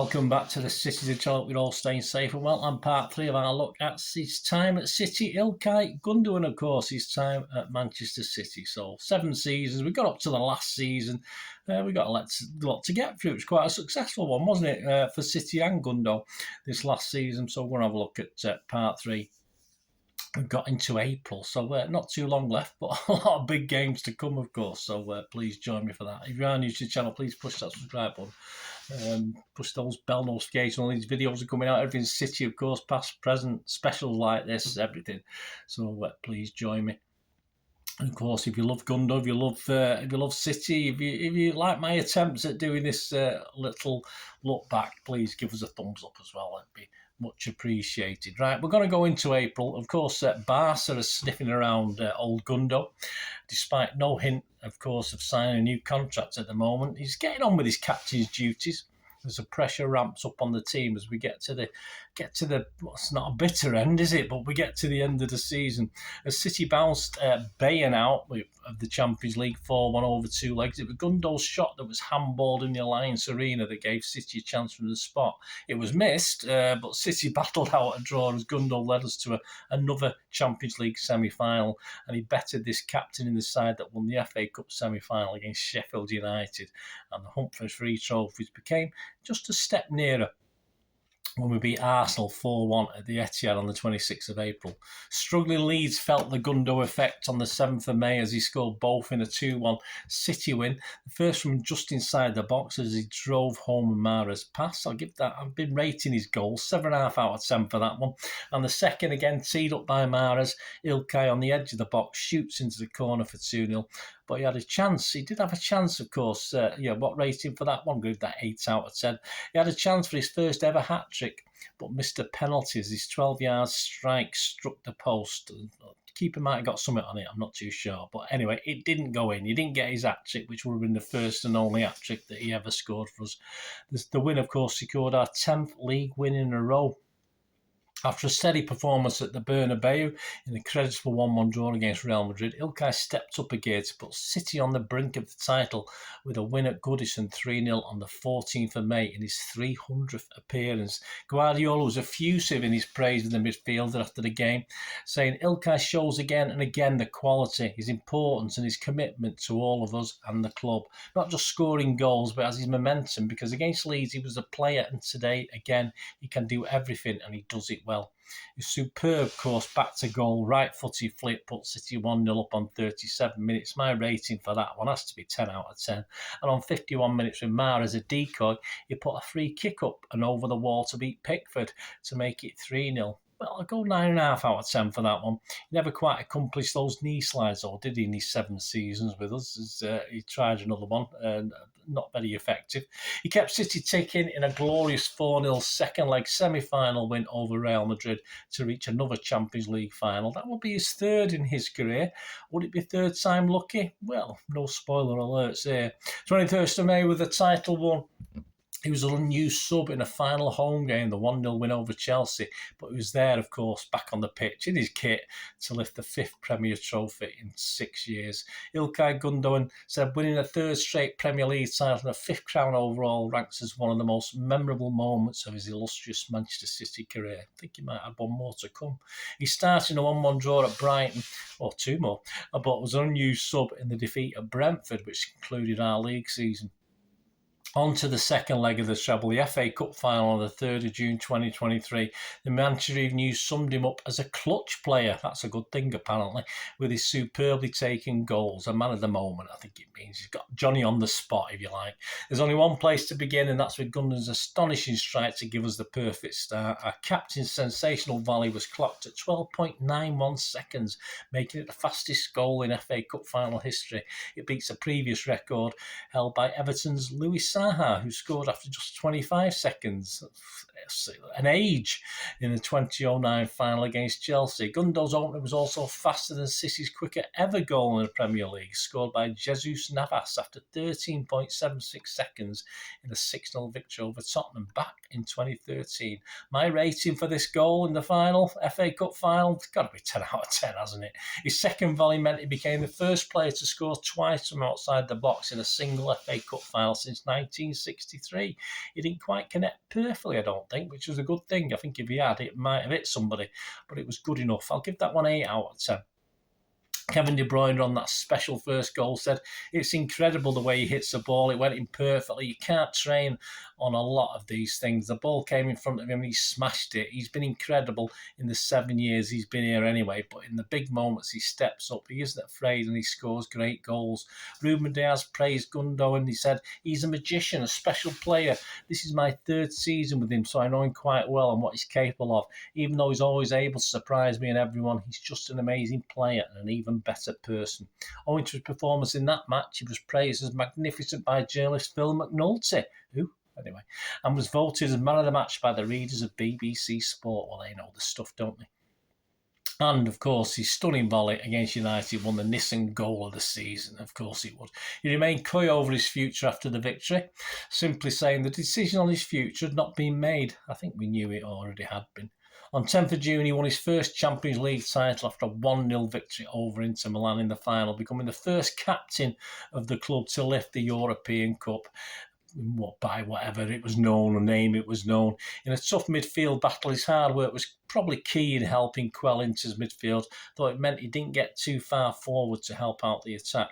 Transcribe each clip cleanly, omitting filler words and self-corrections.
welcome back to the Citytilidie. Hope you're all staying safe and well. I'm part 3 of our look at his time at City, ILKAY, Gundogan, of course, his time at Manchester City. So 7 seasons. We got up to the last season. We got a lot to get through. It was quite a successful one, wasn't it, for City and Gundo this last season. So we're going to have a look at part 3. We've got into April, so not too long left, but a lot of big games to come, of course. So please join me for that. If you are new to the channel, please push that subscribe button. Push those bell notifications. All these videos are coming out. Everything's City, of course, past, present, specials like this, everything. So please join me. And of course, if you love Gundo, if you love City, if you like my attempts at doing this little look back, please give us a thumbs up as well. It'd be much appreciated. Right, we're going to go into April. Of course, Barca are sniffing around old Gundo, despite no hint, of course, of signing a new contract at the moment. He's getting on with his captain's duties. As the pressure ramps up on the team as we get to the well, it's not a bitter end, is it? But we get to the end of the season. As City bounced Bayern out of the Champions League 4-1 over 2 legs. It was Gundo's shot that was handballed in the Alliance Arena that gave City a chance from the spot. It was missed, but City battled out a draw as Gundo led us to another Champions League semi-final, and he bettered this captain in the side that won the FA Cup semi-final against Sheffield United, and the hunt for 3 trophies became just a step nearer when we beat Arsenal 4-1 at the Etihad on the 26th of April. Struggling Leeds felt the Gundo effect on the 7th of May as he scored both in a 2-1 City win. The first from just inside the box as he drove home Mara's pass. I'll give that, I've been rating his goals, 7.5 out of 10 for that one. And the second, again, teed up by Mahrez, ILKAY on the edge of the box, shoots into the corner for 2-0. But he had a chance. He did have a chance, of course. What rating for that one? Give that 8 out of 10. He had a chance for his first ever hat-trick, but missed a penalty as his 12-yard strike struck the post. Keeper might have got something on it, I'm not too sure. But anyway, it didn't go in. He didn't get his hat-trick, which would have been the first and only hat-trick that he ever scored for us. The win, of course, secured our 10th league win in a row. After a steady performance at the Bernabeu in a creditable 1-1 draw against Real Madrid, ILKAY stepped up a gear to put City on the brink of the title with a win at Goodison 3-0 on the 14th of May in his 300th appearance. Guardiola was effusive in his praise of the midfielder after the game, saying ILKAY shows again and again the quality, his importance and his commitment to all of us and the club. Not just scoring goals, but as his momentum, because against Leeds he was a player, and today, again, he can do everything and he does it well. His superb course back to goal, right-footed flip put City 1-0 up on 37 minutes. My rating for that one has to be 10 out of 10. And on 51 minutes with Marc as a decoy, he put a free kick up and over the wall to beat Pickford to make it 3-0. Well, I'll go 9.5 out of 10 for that one. He never quite accomplished those knee slides, or did he, in his 7 seasons with us? He tried another one, not very effective. He kept City ticking in a glorious 4-0 second leg semi-final win over Real Madrid to reach another Champions League final. That will be his 3rd in his career. Would it be 3rd time lucky? Well, no spoiler alerts here. 21st of May with the title won. He was an unused sub in a final home game, the 1-0 win over Chelsea, but he was there, of course, back on the pitch in his kit to lift the 5th Premier Trophy in 6 years. ILKAY Gundogan said winning a 3rd straight Premier League title and a 5th crown overall ranks as one of the most memorable moments of his illustrious Manchester City career. I think he might have one more to come. He started in a 1-1 draw at Brighton, or 2 more, but was an unused sub in the defeat at Brentford, which concluded our league season. On to the second leg of the treble, the FA Cup final on the 3rd of June 2023. The Manchester Evening News summed him up as a clutch player. That's a good thing, apparently, with his superbly taken goals. A man of the moment, I think it means. He's got Johnny on the spot, if you like. There's only one place to begin, and that's with Gundogan's astonishing strike to give us the perfect start. Our captain's sensational volley was clocked at 12.91 seconds, making it the fastest goal in FA Cup final history. It beats a previous record held by Everton's Louis Saha, who scored after just 25 seconds, an age, in the 2009 final against Chelsea. Gundo's opener was also faster than City's quicker ever goal in the Premier League, scored by Jesus Navas after 13.76 seconds in a 6-0 victory over Tottenham back in 2013. My rating for this goal in the final, FA Cup final, it's got to be 10 out of 10, hasn't it? His second volley meant he became the first player to score twice from outside the box in a single FA Cup final since 19 1963. He didn't quite connect perfectly, I don't think, which was a good thing. I think if he had, it might have hit somebody, but it was good enough. I'll give that one 8 out of 10. Kevin De Bruyne on that special first goal said, it's incredible the way he hits the ball. It went in perfectly. You can't train on a lot of these things. The ball came in front of him and he smashed it. He's been incredible in the 7 years he's been here anyway, but in the big moments he steps up. He isn't afraid and he scores great goals. Ruben Diaz praised Gundogan. He said, he's a magician, a special player. This is my 3rd season with him, so I know him quite well and what he's capable of. Even though he's always able to surprise me and everyone, he's just an amazing player and an even better person. Owing to his performance in that match, he was praised as magnificent by journalist Phil McNulty, and was voted as man of the match by the readers of BBC Sport. Well, they know the stuff, don't they? And, of course, his stunning volley against United won the Nissan goal of the season. Of course it would. He remained coy over his future after the victory, simply saying the decision on his future had not been made. I think we knew it already had been. On 10th of June, he won his first Champions League title after a 1-0 victory over Inter Milan in the final, becoming the first captain of the club to lift the European Cup. By whatever it was known, or name it was known. In a tough midfield battle, his hard work was probably key in helping quell Inter's midfield, though it meant he didn't get too far forward to help out the attack.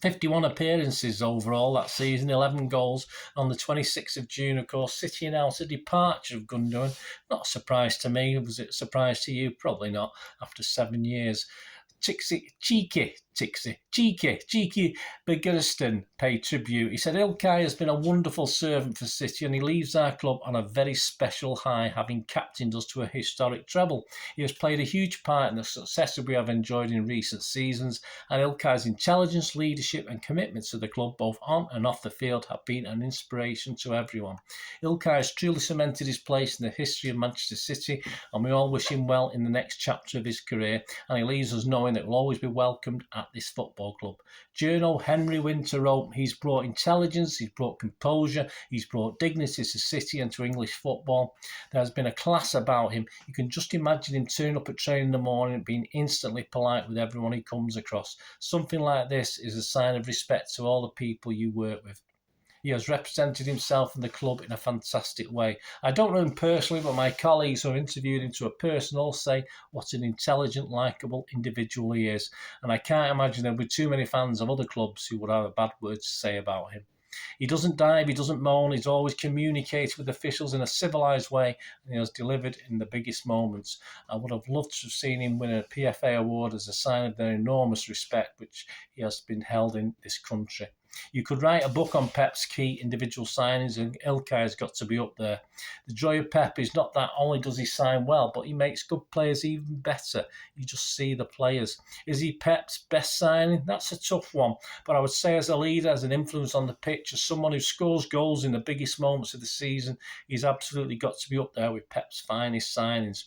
51 appearances overall that season, 11 goals. On the 26th of June, of course, City announced the departure of Gundogan. Not a surprise to me. Was it a surprise to you? Probably not, after 7 years. Cheeky Bergerston paid tribute. He said, ILKAY has been a wonderful servant for City and he leaves our club on a very special high, having captained us to a historic treble. He has played a huge part in the success that we have enjoyed in recent seasons, and ILKAY's intelligence, leadership and commitment to the club, both on and off the field, have been an inspiration to everyone. ILKAY has truly cemented his place in the history of Manchester City, and we all wish him well in the next chapter of his career, and he leaves us knowing that will always be welcomed at this football club. Journo Henry Winter wrote, he's brought intelligence, he's brought composure, he's brought dignity to City and to English football. There has been a class about him. You can just imagine him turning up at training in the morning and being instantly polite with everyone he comes across. Something like this is a sign of respect to all the people you work with. He has represented himself and the club in a fantastic way. I don't know him personally, but my colleagues who have interviewed him to a person all say what an intelligent, likeable individual he is. And I can't imagine there will be too many fans of other clubs who would have a bad word to say about him. He doesn't dive, he doesn't moan, he's always communicated with officials in a civilised way, and he has delivered in the biggest moments. I would have loved to have seen him win a PFA award as a sign of their enormous respect which he has been held in this country. You could write a book on Pep's key individual signings, and ILKAY has got to be up there. The joy of Pep is not that only does he sign well, but he makes good players even better. You just see the players. Is he Pep's best signing? That's a tough one. But I would say as a leader, as an influence on the pitch, as someone who scores goals in the biggest moments of the season, he's absolutely got to be up there with Pep's finest signings.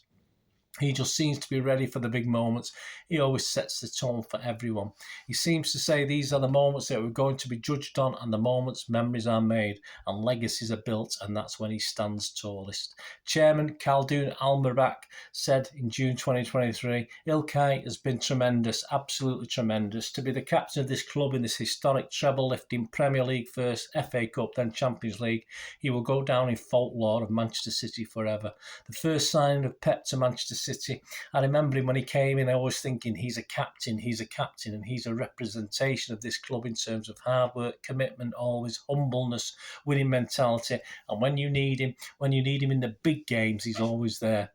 He just seems to be ready for the big moments. He always sets the tone for everyone. He seems to say these are the moments that we're going to be judged on, and the moments memories are made and legacies are built, and that's when he stands tallest. Chairman Khaldoon Al-Mubarak said in June 2023, ILKAY has been tremendous, absolutely tremendous. To be the captain of this club in this historic treble-lifting Premier League first, FA Cup, then Champions League, he will go down in folklore of Manchester City forever. The first signing of Pep to Manchester City, I remember him when he came in, I was thinking he's a captain, and he's a representation of this club in terms of hard work, commitment, always humbleness, winning mentality, and when you need him in the big games, he's always there.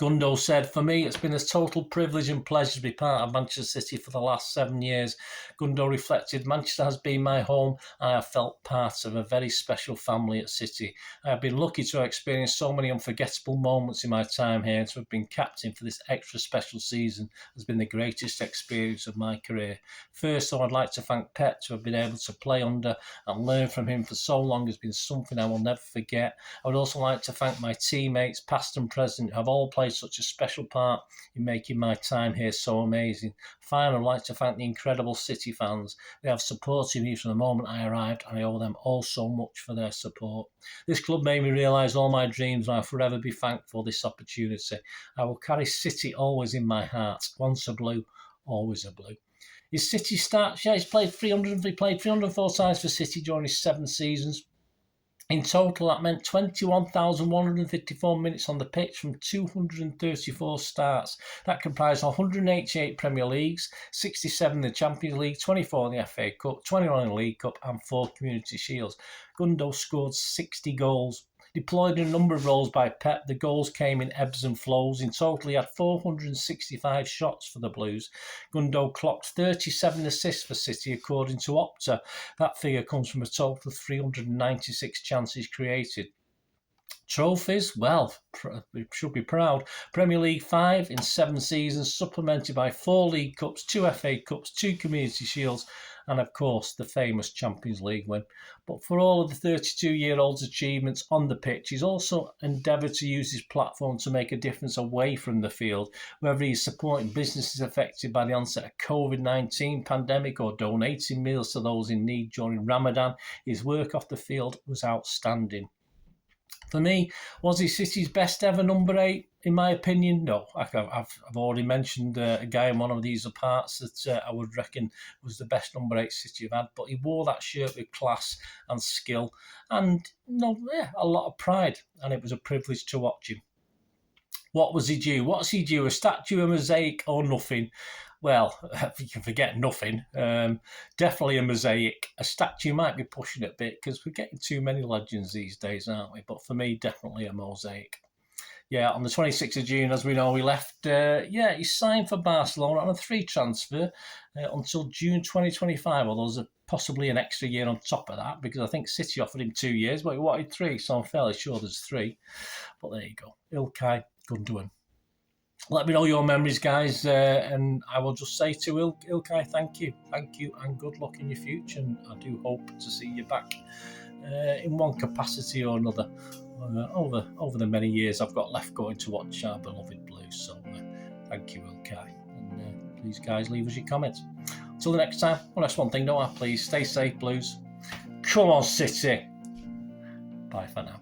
Gundo said, for me, it's been a total privilege and pleasure to be part of Manchester City for the last 7 years. Gundo reflected, Manchester has been my home and I have felt part of a very special family at City. I have been lucky to have experienced so many unforgettable moments in my time here, and to have been captain for this extra special season has been the greatest experience of my career. First, I'd like to thank Pep. To have been able to play under and learn from him for so long has been something I will never forget. I would also like to thank my teammates, past and present, who have all played such a special part in making my time here so amazing. Finally, I'd like to thank the incredible City fans. They have supported me from the moment I arrived, and I owe them all so much for their support. This club made me realise all my dreams, and I'll forever be thankful for this opportunity. I will carry City always in my heart. Once a blue, always a blue. His City stats, yeah, he played 304 times for City during his 7 seasons. In total, that meant 21,154 minutes on the pitch from 234 starts. That comprised 188 Premier Leagues, 67 in the Champions League, 24 in the FA Cup, 21 in the League Cup, and 4 Community Shields. Gundo scored 60 goals. Deployed in a number of roles by Pep, the goals came in ebbs and flows. In total, he had 465 shots for the Blues. Gundo clocked 37 assists for City, according to Opta. That figure comes from a total of 396 chances created. Trophies, well, we should be proud. Premier League 5 in 7 seasons, supplemented by 4 League Cups, 2 FA Cups, 2 Community Shields, and of course the famous Champions League win. But for all of the 32-year-old's achievements on the pitch, he's also endeavoured to use his platform to make a difference away from the field, whether he's supporting businesses affected by the onset of COVID-19 pandemic or donating meals to those in need during Ramadan. His work off the field was outstanding. For me, was he City's best ever number 8? In my opinion, no. I've already mentioned a guy in one of these parts that I would reckon was the best number 8 City have had, but he wore that shirt with class and skill and a lot of pride, and it was a privilege to watch him. What was he due? What's he due? A statue, a mosaic, or nothing? Well, you can forget nothing. Definitely a mosaic. A statue might be pushing it a bit because we're getting too many legends these days, aren't we? But for me, definitely a mosaic. Yeah, on the 26th of June, as we know, he left. He signed for Barcelona on a 3 transfer until June 2025. Although there's possibly an extra year on top of that because I think City offered him 2 years, but he wanted 3, so I'm fairly sure there's 3. But there you go. ILKAY, Gundogan. Let me know your memories, guys, and I will just say to ILKAY, thank you, and good luck in your future. And I do hope to see you back in one capacity or another over the many years I've got left going to watch our beloved Blues. So thank you, ILKAY, and please, guys, leave us your comments. Until the next time, well, that's one thing, don't I? Please stay safe, Blues. Come on, City. Bye for now.